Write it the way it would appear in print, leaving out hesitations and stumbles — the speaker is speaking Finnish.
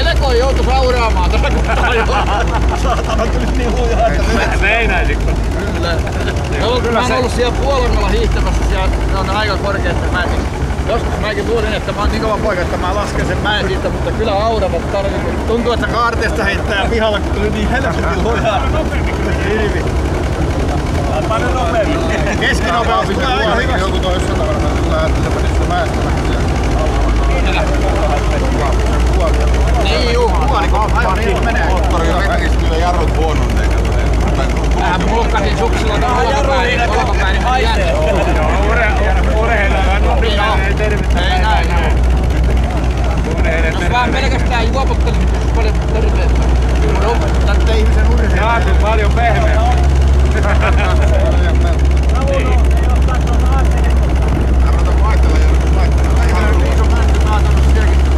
Pelko joutu sauraamaan tällä kohtaa jo. Saatana kyllä niin lujaa, että Meinaisikko? Kyllä. Mä oon ollut siellä Puolangalla hiihtämässä, siellä on aika korkeat mäet. Joskus mäkin luulin, että mä oon niin kova poika, että mä lasken sen mäen siitä, mutta kyllä auravat tarvii. Tuntuu, että kaarteesta heittää pihalla, kun tuli niin helvetin lujaa. Hirvi. paljon nopeammin. Keskinopeus tulee aika hyvä. Joku toi jossain tavalla, että lähtee se menisi mäestä lähtee. Niin juu, aivan niin menee. Moottori on rekistyy ja jarrut huononteen. Vähän mulkkasin suksilla olkapäin meni jänne. Urheillaan on tervettä. Ei näin. Jos vaan pelkästään juoputtelisi, olisi paljon terveettä. Tätä ihmisen urheilua. Jaatu paljon pehmeä. Ihan iso mänty kaatanut sielläkin.